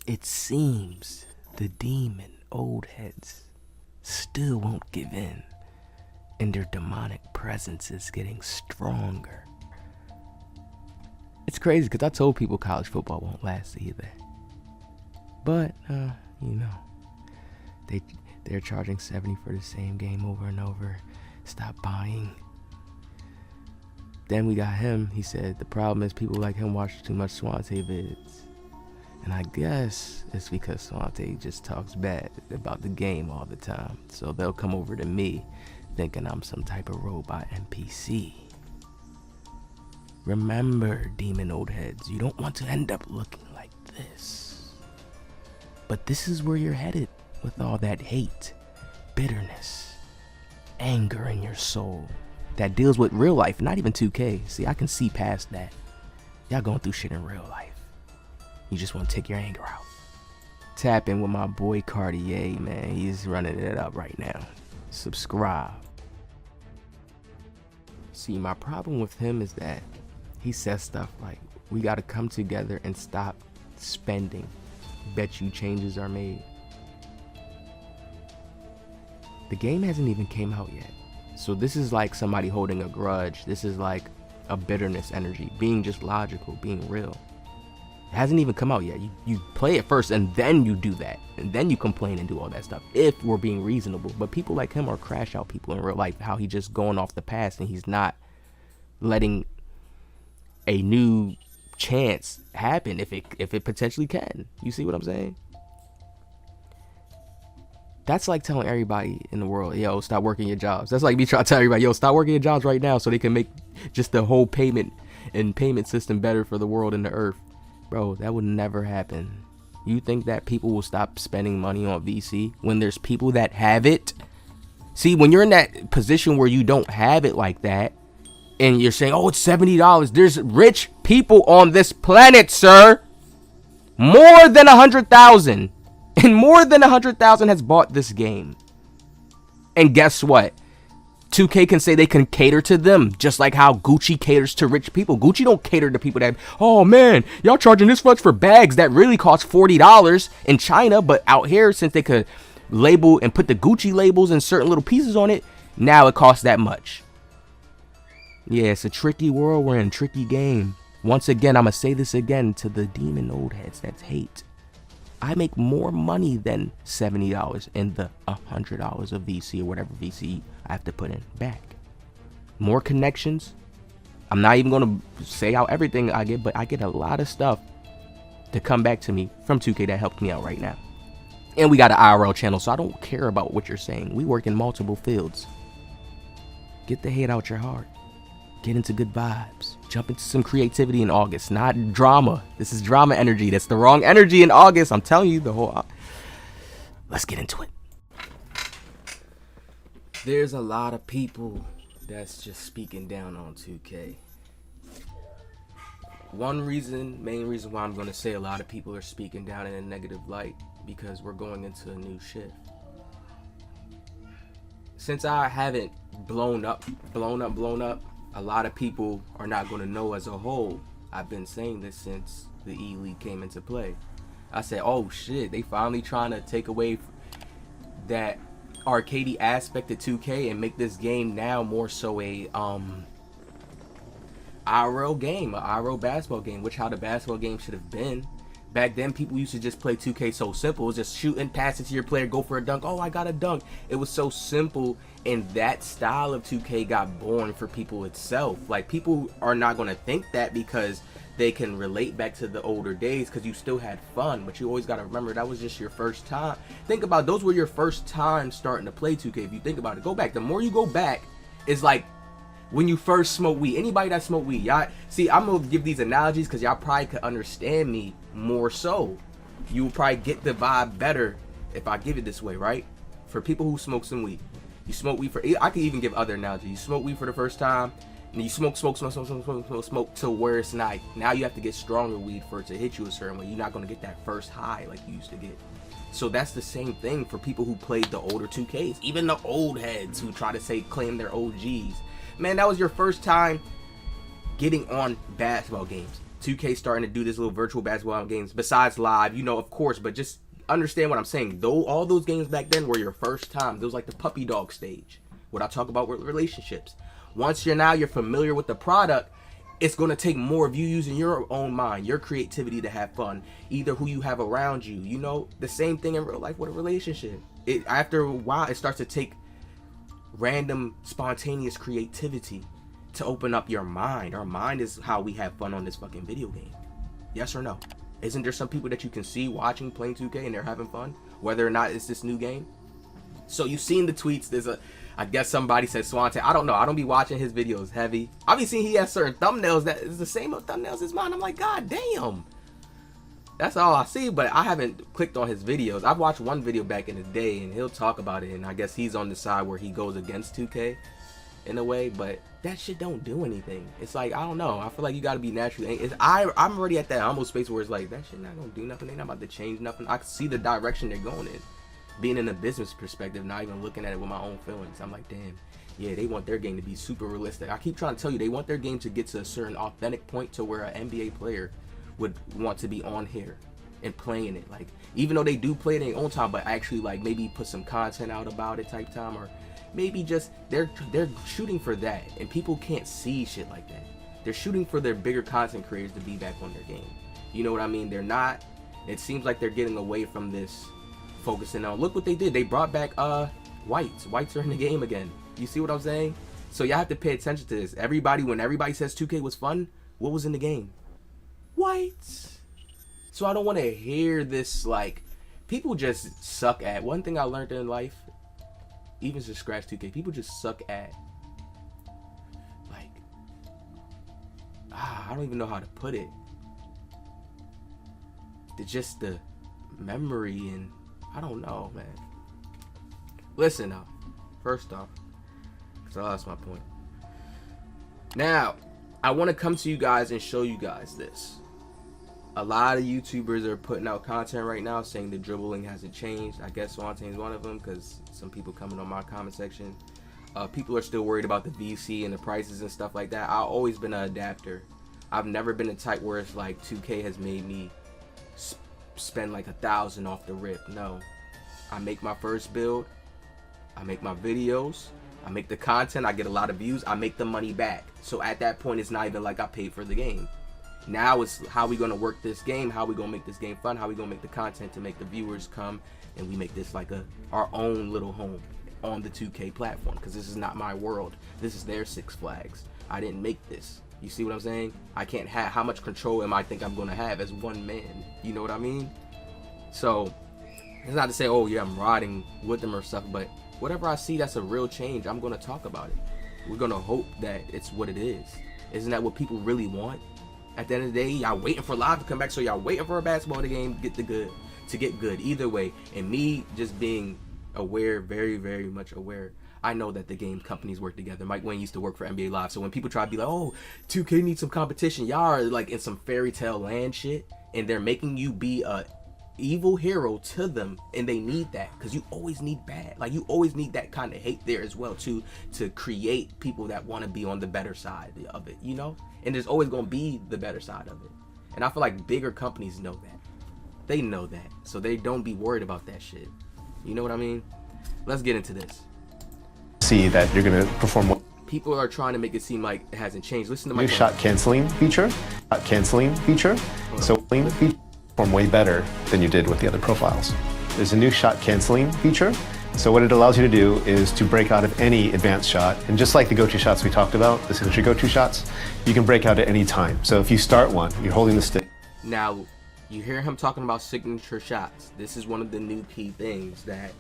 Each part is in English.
It seems the demon old heads still won't give in, and their demonic presence is getting stronger. It's crazy because I told people college football won't last either. But, you know, they're charging 70 for the same game over and over. Stop buying. Then we got him. He said the problem is people like him watch too much Swante vids. And I guess it's because Swante just talks bad about the game all the time. So they'll come over to me thinking I'm some type of robot NPC. Remember, demon old heads, you don't want to end up looking like this. But this is where you're headed with all that hate, bitterness, anger in your soul that deals with real life, not even 2K. See, I can see past that. Y'all going through shit in real life. You just want to take your anger out. Tap in with my boy Cartier, man. He's running it up right now. Subscribe. See, my problem with him is that he says stuff like, we got to come together and stop spending. Bet you changes are made. The game hasn't even came out yet. So this is like somebody holding a grudge. This is like a bitterness energy, being just logical, being real. It hasn't even come out yet. You play it first and then you do that. And then you complain and do all that stuff, if we're being reasonable. But people like him are crash out people in real life. How he just going off the past and he's not letting a new chance happen if it potentially can. You see what I'm saying? That's like telling everybody in the world, yo, stop working your jobs. That's like me trying to tell everybody, yo, stop working your jobs right now so they can make just the whole payment system better for the world and the earth. Bro, that would never happen. You think that people will stop spending money on VC when there's people that have it? See, when you're in that position where you don't have it like that, and you're saying, oh, it's $70. There's rich people on this planet, sir. More than 100,000. And more than 100,000 has bought this game. And guess what? 2K can say they can cater to them, just like how Gucci caters to rich people. Gucci don't cater to people that, oh man, y'all charging this much for bags that really cost $40 in China, but out here, since they could label and put the Gucci labels and certain little pieces on it, now it costs that much. Yeah, it's a tricky world we're in, tricky game. Once again, I'm going to say this again to the demon old heads that's hate. I make more money than $70 and the $100 of VC or whatever VC I have to put in back. More connections. I'm not even going to say out everything I get, but I get a lot of stuff to come back to me from 2K that helped me out right now. And we got an IRL channel, so I don't care about what you're saying. We work in multiple fields. Get the hate out your heart. Get into good vibes. Jump into some creativity in August, not drama. This is drama energy. That's the wrong energy in August. I'm telling you the whole... Let's get into it. There's a lot of people that's just speaking down on 2K. Main reason why I'm going to say a lot of people are speaking down in a negative light, because we're going into a new shift. Since I haven't blown up, a lot of people are not going to know as a whole. I've been saying this since the E-League came into play. I said, oh shit, they finally trying to take away that arcadey aspect of 2K and make this game now more so a IRL game, an IRL basketball game, which how the basketball game should have been. Back then, people used to just play 2K so simple. It was just shoot and pass it to your player, go for a dunk. Oh, I got a dunk. It was so simple, and that style of 2K got born for people itself. Like, people are not going to think that because they can relate back to the older days because you still had fun. But you always got to remember that was just your first time. Think about those were your first time starting to play 2K. If you think about it, go back. The more you go back, it's like when you first smoke weed. Anybody that smoke weed, y'all see, I'm gonna give these analogies because y'all probably could understand me more so. You will probably get the vibe better if I give it this way, right? For people who smoke some weed, you smoke weed for, I could even give other analogies. You smoke weed for the first time, and you smoke till where it's not. Now you have to get stronger weed for it to hit you a certain way. You're not gonna get that first high like you used to get. So that's the same thing for people who played the older 2Ks, even the old heads who try to claim they're OGs. Man, that was your first time getting on basketball games. 2K starting to do this little virtual basketball games besides live, you know, of course, but just understand what I'm saying. Though all those games back then were your first time. Those like the puppy dog stage. What I talk about with relationships. Once you're familiar with the product, it's going to take more of you using your own mind, your creativity to have fun. Either who you have around you, you know, the same thing in real life with a relationship. After a while, it starts to take random, spontaneous creativity to open up your mind. Our mind is how we have fun on this fucking video game. Yes or no? Isn't there some people that you can see watching, playing 2K, and they're having fun? Whether or not it's this new game? So you've seen the tweets. I guess somebody said Swante. I don't know. I don't be watching his videos heavy. I've been seeing he has certain thumbnails that is the same thumbnails as mine. I'm like, God damn. That's all I see, but I haven't clicked on his videos. I've watched one video back in the day, and he'll talk about it, and I guess he's on the side where he goes against 2K in a way, but that shit don't do anything. It's like, I don't know. I feel like you got to be naturally. I'm already at that humble space where it's like, that shit not going to do nothing. They not about to change nothing. I can see the direction they're going in. Being in a business perspective, not even looking at it with my own feelings. I'm like, damn, yeah, they want their game to be super realistic. I keep trying to tell you, they want their game to get to a certain authentic point to where an NBA player would want to be on here and playing it. Like, even though they do play it in their own time, but actually like maybe put some content out about it type time, or maybe just they're shooting for that, and people can't see shit like that. They're shooting for their bigger content creators to be back on their game. You know what I mean? They're not. It seems like they're getting away from this, focusing on. Look what they did. They brought back whites. Whites are in the game again. You see what I'm saying? So y'all have to pay attention to this. When everybody says 2K was fun, what was in the game? Whites. So I don't want to hear this, like, people just suck at. One thing I learned in life, even to scratch 2K, people just suck at, like, I don't even know how to put it. Just the memory, and I don't know, man. Listen now, first off, because I lost my point. Now, I want to come to you guys and show you guys this. A lot of YouTubers are putting out content right now saying the dribbling hasn't changed. I guess Swante is one of them, because some people coming on my comment section. People are still worried about the VC and the prices and stuff like that. I've always been an adapter. I've never been a type where it's like 2K has made me spend like 1,000 off the rip. No, I make my first build, I make my videos, I make the content, I get a lot of views, I make the money back. So at that point, it's not even like I paid for the game. Now it's how we gonna work this game, how we gonna make this game fun, how we gonna make the content to make the viewers come, and we make this like our own little home on the 2K platform, because this is not my world. This is their Six Flags. I didn't make this. You see what I'm saying? I can't have, how much control am I think I'm gonna have as one man? You know what I mean? So it's not to say, oh yeah, I'm riding with them or stuff, but whatever I see that's a real change, I'm gonna talk about it. We're gonna hope that it's what it is. Isn't that what people really want? At the end of the day, y'all waiting for live to come back, so y'all waiting for a basketball game to get good. Either way, and me just being aware, very, very much aware, I know that the game companies work together. Mike Wayne used to work for NBA Live, so when people try to be like, oh, 2K needs some competition, y'all are like in some fairy tale land shit, and they're making you be a evil hero to them, and they need that, because you always need bad. Like, you always need that kind of hate there as well, too, to create people that want to be on the better side of it, you know? And there's always going to be the better side of it. And I feel like bigger companies know that. They know that, so they don't be worried about that shit. You know what I mean? Let's get into this. See that you're gonna perform well. People are trying to make it seem like it hasn't changed. Listen to my New shot canceling feature. So perform way better than you did with the other profiles. There's a new shot canceling feature. So what it allows you to do is to break out of any advanced shot, and just like the go-to shots we talked about, the signature go-to shots, you can break out at any time. So if you start one, you're holding the stick. Now, you hear him talking about signature shots. This is one of the new key things that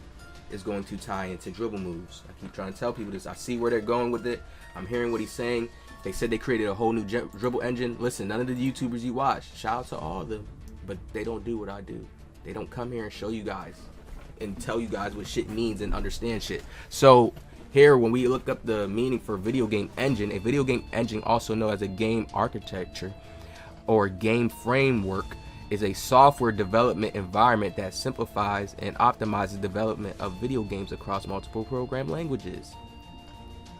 is going to tie into dribble moves. I keep trying to tell people this. I see where they're going with it. I'm hearing what he's saying. They said they created a whole new dribble engine. Listen, none of the YouTubers you watch, shout out to all of them, but they don't do what I do. They don't come here and show you guys and tell you guys what shit means and understand shit. So here, when we look up the meaning for video game engine, a video game engine, also known as a game architecture or game framework, is a software development environment that simplifies and optimizes development of video games across multiple program languages.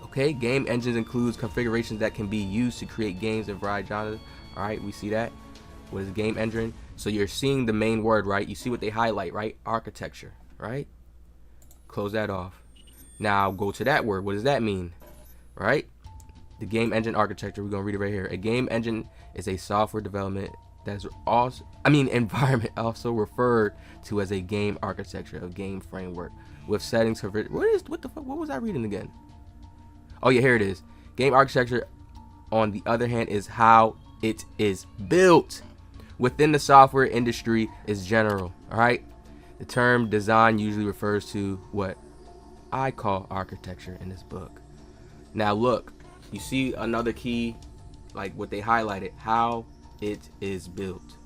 Okay, game engines includes configurations that can be used to create games in a variety of genres All right, we see that. What is game engine? So you're seeing the main word, right? You see what they highlight, right? Architecture, right? Close that off. Now go to that word. What does that mean? Right? The game engine architecture. We're gonna read it right here. A game engine is a software development that's also, environment, also referred to as a game architecture, a game framework with settings for what the fuck? What was I reading again? Oh yeah, here it is. Game architecture, on the other hand, is how it is built within the software industry is general. All right. The term design usually refers to what I call architecture in this book. Now look, you see another key, like what they highlighted, how it is built.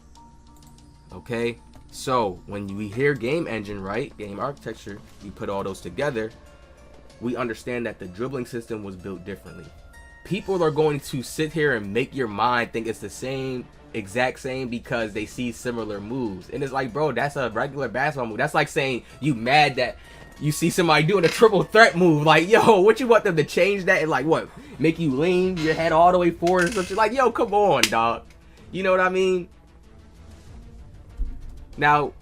Okay, so when we hear game engine, right, game architecture, you put all those together, we understand that the dribbling system was built differently. People are going to sit here and make your mind think it's the same, exact same, because they see similar moves. And it's like, bro, that's a regular basketball move. That's like saying you mad that you see somebody doing a triple threat move. Like, yo, what you want them to change that and like what? Make you lean your head all the way forward or something? Like, yo, come on, dog. You know what I mean? Now,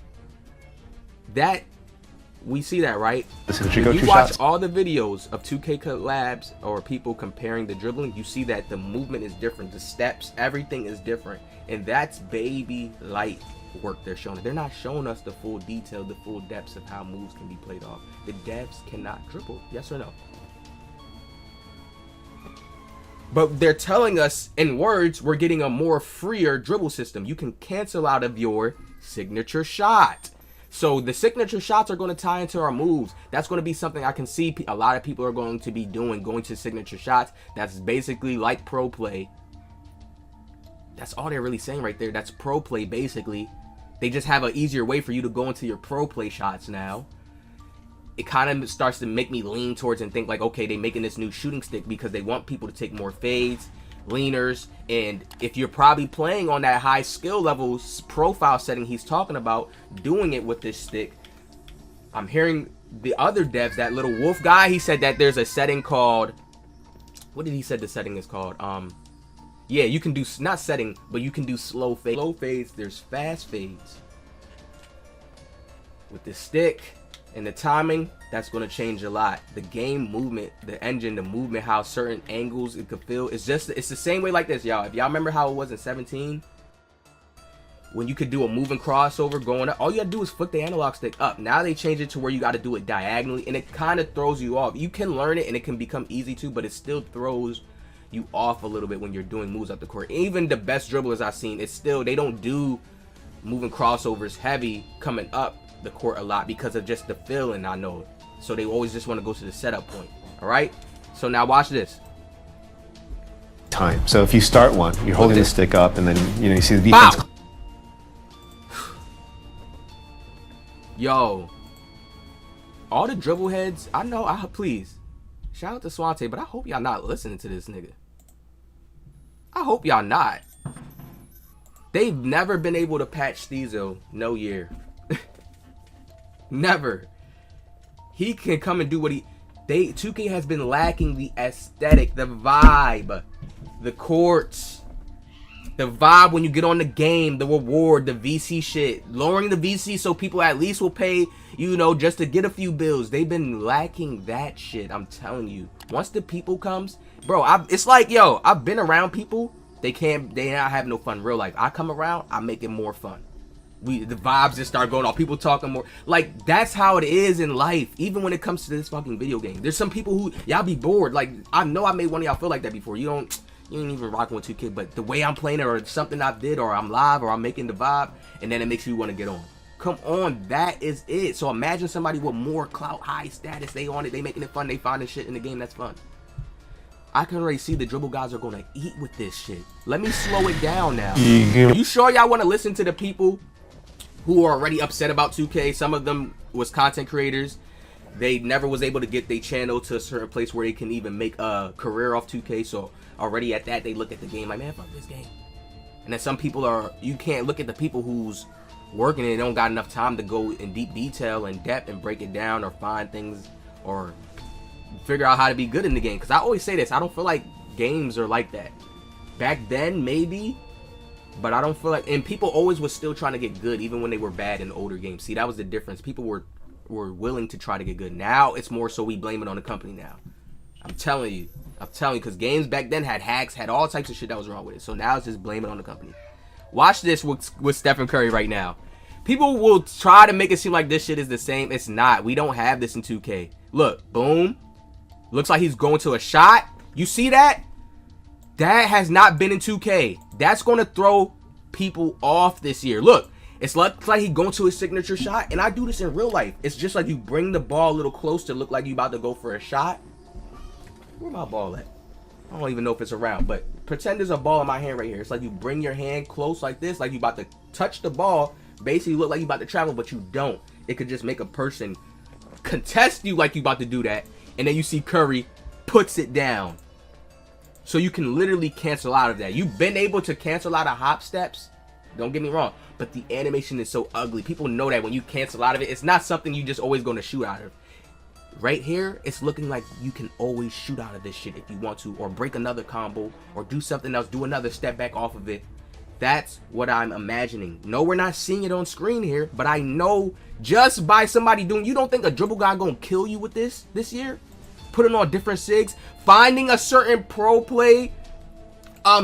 that we see that, right? If you watch all the videos of 2K collabs or people comparing the dribbling, you see that the movement is different, the steps, everything is different, and that's baby light work they're showing. They're not showing us the full detail, the full depths of how moves can be played off. The devs cannot dribble, yes or no? But they're telling us in words we're getting a more freer dribble system. You can cancel out of your signature shot. So the signature shots are going to tie into our moves. That's going to be something I can see a lot of people are going to be doing, going to signature shots. That's basically like pro play. That's all they're really saying right there. That's pro play basically. They just have an easier way for you to go into your pro play shots now. It kind of starts to make me lean towards and think like, okay, they're making this new shooting stick because they want people to take more fades, leaners, and if you're probably playing on that high skill level profile setting he's talking about, doing it with this stick. I'm hearing the other devs, that little wolf guy, he said that there's a setting called, what did he say the setting is called? Yeah, you can do, not setting, but you can do slow fades. Slow fades, there's fast fades. With the stick and the timing, that's going to change a lot. The game movement, the engine, the movement, how certain angles it could feel. It's the same way like this, y'all. If y'all remember how it was in 17, when you could do a moving crossover going up, all you got to do is flick the analog stick up. Now they change it to where you got to do it diagonally, and it kind of throws you off. You can learn it, and it can become easy too, but it still throws you off a little bit when you're doing moves up the court. Even the best dribblers I've seen, it's still, they don't do moving crossovers heavy coming up the court a lot because of just the feeling, I know. So they always just want to go to the setup point. All right, so now watch this time. So if you start one, you're holding the stick up, and then you see the defense. Bow. Yo, all the dribble heads, I know, please shout out to Swante, but I hope y'all not listening to this nigga. I hope y'all not. They've never been able to patch Steezo, no year. Never. He can come and do what 2K has been lacking the aesthetic, the vibe, the courts, the vibe when you get on the game, the reward, the VC shit, lowering the VC so people at least will pay, just to get a few bills. They've been lacking that shit. I'm telling you. Once the people comes, bro, it's like, yo, I've been around people. They not have no fun in real life. I come around, I make it more fun. The vibes just start going off. People talking more. Like, that's how it is in life. Even when it comes to this fucking video game. There's some people who, y'all be bored. Like, I know I made one of y'all feel like that before. You ain't even rocking with 2K. But the way I'm playing it, or something I did, or I'm live, or I'm making the vibe, and then it makes you want to get on. Come on, that is it. So imagine somebody with more clout, high status. They on it. They making it fun. They finding shit in the game that's fun. I can already see the dribble guys are going to eat with this shit. Let me slow it down now. You sure y'all want to listen to the people who are already upset about 2K? Some of them was content creators. They never was able to get their channel to a certain place where they can even make a career off 2K. So already at that, they look at the game like, man, fuck this game. And then some people you can't look at the people who's working and they don't got enough time to go in deep detail and depth and break it down or find things or figure out how to be good in the game. Because I always say this, I don't feel like games are like that. Back then, maybe, But I don't feel like, and people always was still trying to get good even when they were bad in older games. See, that was the difference. People were willing to try to get good. Now it's more so we blame it on the company now. I'm telling you, because games back then had hacks, had all types of shit that was wrong with it. So now it's just blame it on the company. Watch this with Stephen Curry right now. People will try to make it seem like this shit is the same. It's not. We don't have this in 2K. Look, boom. Looks like he's going to a shot. You see that? That has not been in 2K. That's going to throw people off this year. Look, it's like he's going to his signature shot. And I do this in real life. It's just like you bring the ball a little close to look like you about to go for a shot. Where my ball at? I don't even know if it's around. But pretend there's a ball in my hand right here. It's like you bring your hand close like this. Like you about to touch the ball. Basically look like you about to travel, but you don't. It could just make a person contest you like you about to do that. And then you see Curry puts it down. So you can literally cancel out of that. You've been able to cancel out of hop steps. Don't get me wrong. But the animation is so ugly. People know that when you cancel out of it, it's not something you just always going to shoot out of. Right here, it's looking like you can always shoot out of this shit if you want to. Or break another combo. Or do something else. Do another step back off of it. That's what I'm imagining. No, we're not seeing it on screen here. But I know just by somebody doing... You don't think a dribble guy going to kill you with this year? Putting on different sigs, finding a certain pro play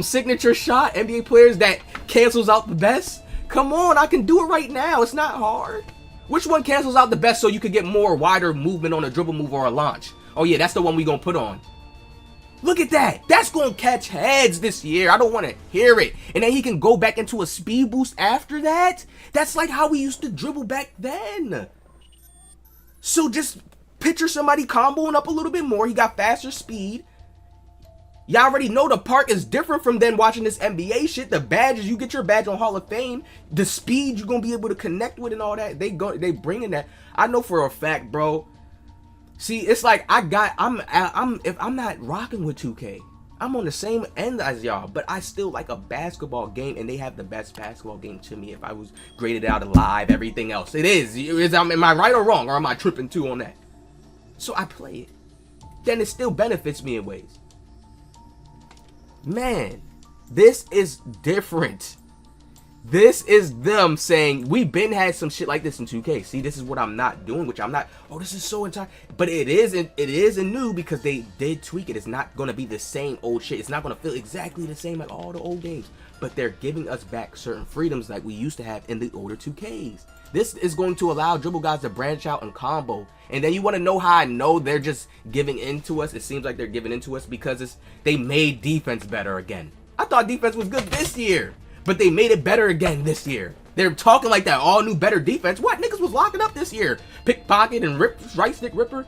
signature shot, NBA players that cancels out the best. Come on, I can do it right now. It's not hard. Which one cancels out the best so you could get more wider movement on a dribble move or a launch? Oh yeah, that's the one we gonna put on. Look at that. That's gonna catch heads this year. I don't want to hear it. And then he can go back into a speed boost after that. That's like how we used to dribble back then. So just picture somebody comboing up a little bit more. He got faster speed. Y'all already know the park is different from then watching this NBA shit. The badges, you get your badge on Hall of Fame. The speed you're gonna be able to connect with and all that. They bringing that. I know for a fact, bro. See, it's like if I'm not rocking with 2K, I'm on the same end as y'all, but I still like a basketball game, and they have the best basketball game to me. If I was graded out alive, everything else, it is. Am I right or wrong, or am I tripping too on that? So I play it. Then it still benefits me in ways. Man, this is different. This is them saying, we've been had some shit like this in 2K. See, this is what I'm not doing, which I'm not. Oh, this is so entire. But it is new because they did tweak it. It's not going to be the same old shit. It's not going to feel exactly the same like all the old games. But they're giving us back certain freedoms like we used to have in the older 2Ks. This is going to allow dribble guys to branch out and combo. And then you want to know how I know they're just giving into us? It seems like they're giving into us because they made defense better again. I thought defense was good this year, but they made it better again this year. They're talking like that all new better defense. What? Niggas was locking up this year. Pickpocket and right stick ripper.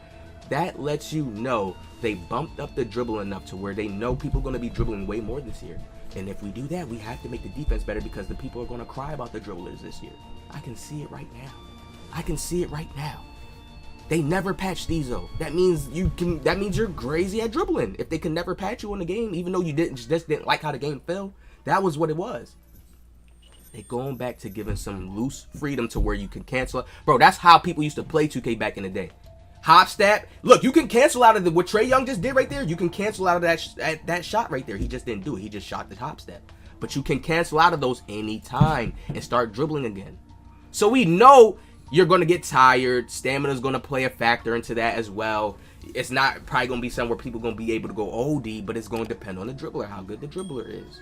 That lets you know they bumped up the dribble enough to where they know people are going to be dribbling way more this year. And if we do that, we have to make the defense better because the people are going to cry about the dribblers this year. I can see it right now. I can see it right now. They never patched these though. That means you're crazy at dribbling. If they can never patch you in the game, even though you just didn't like how the game felt, that was what it was. They going back to giving some loose freedom to where you can cancel it. Bro, that's how people used to play 2K back in the day. Hop step. Look, you can cancel out of what Trae Young just did right there. You can cancel out of that shot right there. He just didn't do it. He just shot the hop step. But you can cancel out of those anytime and start dribbling again. So we know you're going to get tired. Stamina is going to play a factor into that as well. It's not probably going to be somewhere people going to be able to go OD, but it's going to depend on the dribbler, how good the dribbler is.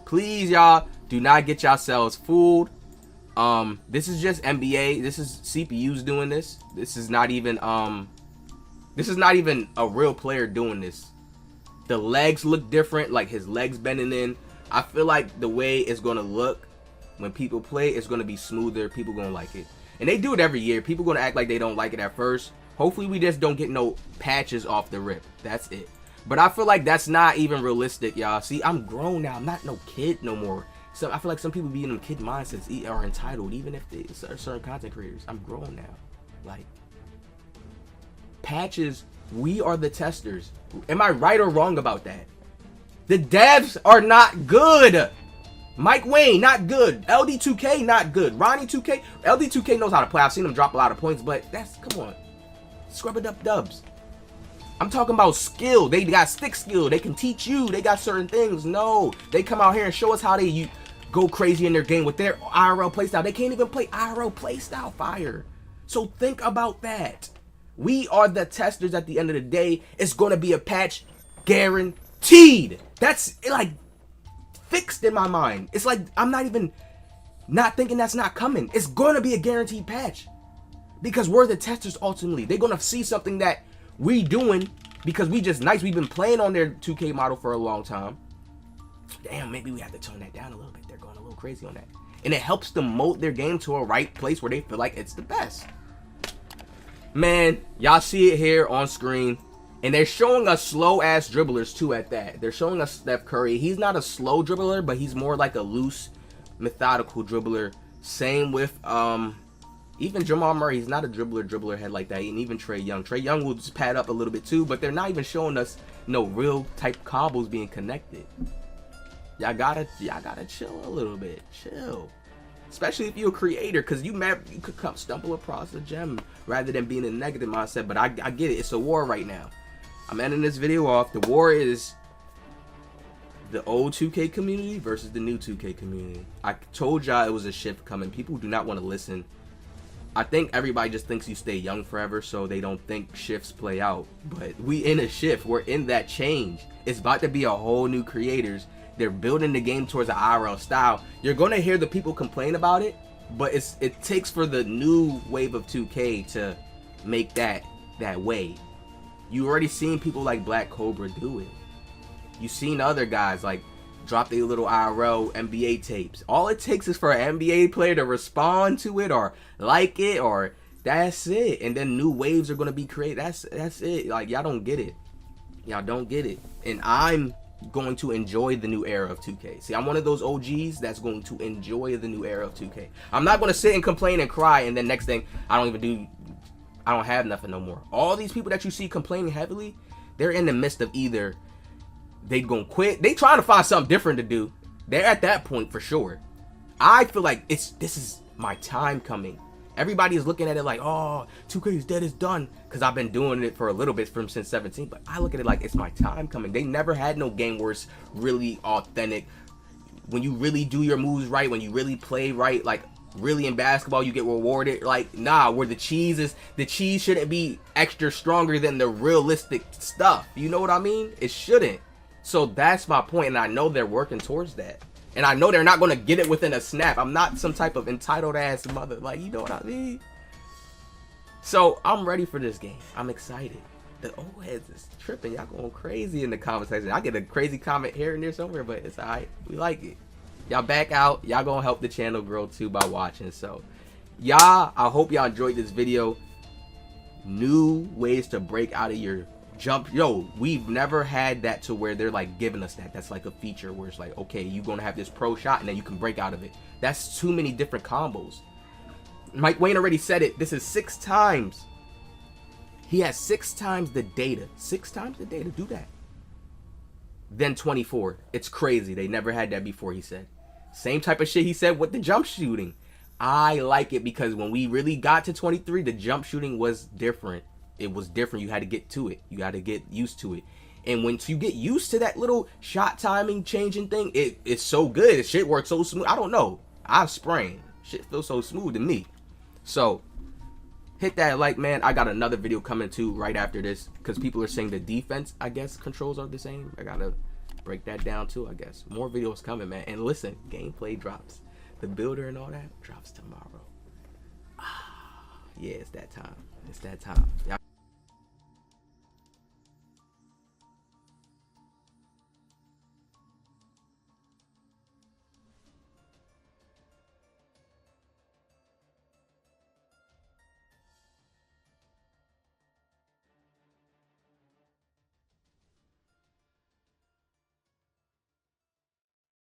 Please, y'all, do not get yourselves fooled. This is just NBA. This is CPUs doing this. This is not even a real player doing this. The legs look different, like his legs bending in. I feel like the way it's going to look when people play, it's going to be smoother. People going to like it. And they do it every year. People going to act like they don't like it at first. Hopefully we just don't get no patches off the rip. That's it. But I feel like that's not even realistic, y'all. See, I'm grown now. I'm not no kid no more. So I feel like some people be in them kid mindsets are entitled, even if they are certain content creators. I'm grown now. Like, patches, we are the testers. Am I right or wrong about that? The devs are not good. Mike Wayne, not good. LD2K, not good. Ronnie 2K, LD2K knows how to play. I've seen him drop a lot of points, but come on. Scrub it up dubs. I'm talking about skill. They got stick skill. They can teach you. They got certain things. No, they come out here and show us how they go crazy in their game with their IRL playstyle. They can't even play IRL playstyle fire. So think about that. We are the testers at the end of the day. It's going to be a patch guaranteed. That's like fixed in my mind. It's like I'm not even not thinking that's not coming. It's going to be a guaranteed patch because we're the testers ultimately. They're going to see something that we doing because we just nice. We've been playing on their 2K model for a long time. Damn, maybe we have to tone that down a little bit. They're going a little crazy on that. And it helps them mold their game to a right place where they feel like it's the best. Man, y'all see it here on screen. And they're showing us slow-ass dribblers, too, at that. They're showing us Steph Curry. He's not a slow dribbler, but he's more like a loose, methodical dribbler. Same with even Jamal Murray. He's not a dribbler head like that. And even Trae Young. Trae Young will just pad up a little bit, too. But they're not even showing us no real type combos being connected. Y'all gotta chill a little bit. Chill. Especially if you're a creator, because you could come stumble across a gem rather than being in a negative mindset. But I get it. It's a war right now. I'm ending this video off. The war is the old 2K community versus the new 2K community. I told y'all it was a shift coming. People do not want to listen. I think everybody just thinks you stay young forever, so they don't think shifts play out. But we in a shift. We're in that change. It's about to be a whole new creators. They're building the game towards an IRL style. You're going to hear the people complain about it, but it takes for the new wave of 2K to make that way. You already seen people like Black Cobra do it. You seen other guys like drop their little IRL NBA tapes. All it takes is for an NBA player to respond to it or like it, or that's it. And then new waves are going to be created. That's it. Like, y'all don't get it. Y'all don't get it. And I'm going to enjoy the new era of 2K. See, I'm one of those OGs that's going to enjoy the new era of 2K. I'm not going to sit and complain and cry, and then next thing, I don't have nothing no more. All these people that you see complaining heavily, they're in the midst of either they gonna quit, they trying to find something different to do. They're at that point for sure. I feel like this is my time coming. Everybody is looking at it like, oh, 2K is dead, it's done, because I've been doing it for a little bit since 17. But I look at it like it's my time coming. They never had no game where it's really authentic. When you really do your moves right, when you really play right, like really in basketball, you get rewarded. Like, nah, where the cheese shouldn't be extra stronger than the realistic stuff. You know what I mean? It shouldn't. So that's my point, and I know they're working towards that. And I know they're not going to get it within a snap. I'm not some type of entitled ass mother. Like, you know what I mean? So I'm ready for this game. I'm excited. The old heads is tripping. Y'all going crazy in the comment section. I get a crazy comment here and there somewhere, but it's alright. We like it. Y'all back out. Y'all gonna help the channel grow too by watching. So y'all, I hope y'all enjoyed this video. New ways to break out of your jump. Yo, we've never had that to where they're like giving us that. That's like a feature where it's like, okay, you're gonna have this pro shot and then you can break out of it. That's too many different combos. Mike Wayne already said it. This is 6 times. He has 6 times the data. 6 times the data. Do that. Then 24. It's crazy. They never had that before, he said. Same type of shit he said with the jump shooting. I like it because when we really got to 23, the jump shooting was different. It was different. You had to get to it. You got to get used to it. And once you get used to that little shot timing changing thing, it's so good. Shit works so smooth. I don't know. I'm spraying. Shit feels so smooth to me. So hit that like, man. I got another video coming too right after this because people are saying the defense, I guess, controls are the same. I gotta break that down too, I guess. More videos coming, man. And listen, gameplay drops. The builder and all that drops tomorrow. Yeah, it's that time. It's that time. Y'all